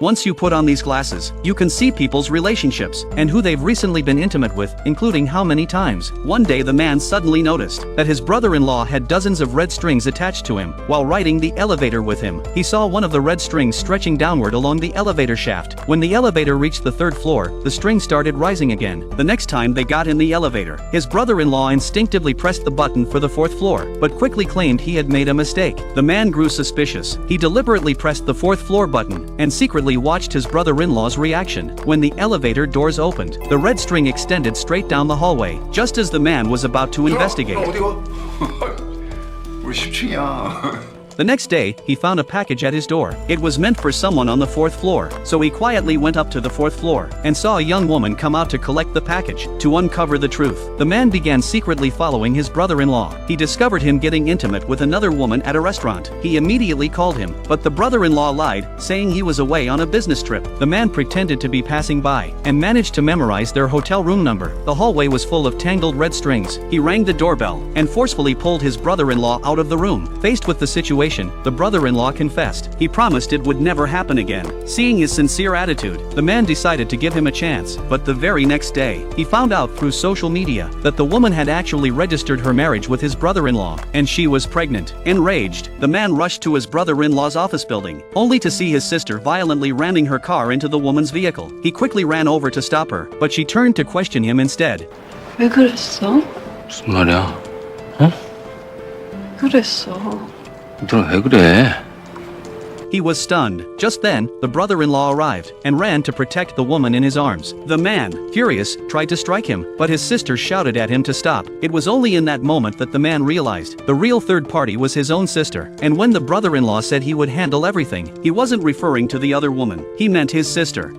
Once you put on these glasses, you can see people's relationships and who they've recently been intimate with, including how many times. One day the man suddenly noticed that his brother-in-law had dozens of red strings attached to him. While riding the elevator with him, he saw one of the red strings stretching downward along the elevator shaft. When the elevator reached the third floor, the string started rising again. The next time they got in the elevator, his brother-in-law instinctively pressed the button for the fourth floor, but quickly claimed he had made a mistake. The man grew suspicious. He deliberately pressed the fourth floor button and secretly watched his brother-in-law's reaction. When the elevator doors opened, the red string extended straight down the hallway, just as the man was about to investigate. 우리 10층이야. The next day, he found a package at his door. It was meant for someone on the fourth floor, so he quietly went up to the fourth floor and saw a young woman come out to collect the package. To uncover the truth, the man began secretly following his brother-in-law. He discovered him getting intimate with another woman at a restaurant. He immediately called him, but the brother-in-law lied, saying he was away on a business trip. The man pretended to be passing by and managed to memorize their hotel room number. The hallway was full of tangled red strings. He rang the doorbell and forcefully pulled his brother-in-law out of the room. Faced with the situation, the brother-in-law confessed. He promised it would never happen again. Seeing his sincere attitude, the man decided to give him a chance, but the very next day, he found out through social media that the woman had actually registered her marriage with his brother-in-law, and she was pregnant. Enraged, the man rushed to his brother-in-law's office building, only to see his sister violently ramming her car into the woman's vehicle. He quickly ran over to stop her, but she turned to question him instead. 왜 그랬어? 무슨 말이야? 어? 그랬어. 너 왜 그래? He was stunned. Just then, the brother-in-law arrived and ran to protect the woman in his arms. The man, furious, tried to strike him, but his sister shouted at him to stop. It was only in that moment that the man realized the real third party was his own sister, and when the brother-in-law said he would handle everything, he wasn't referring to the other woman. He meant his sister.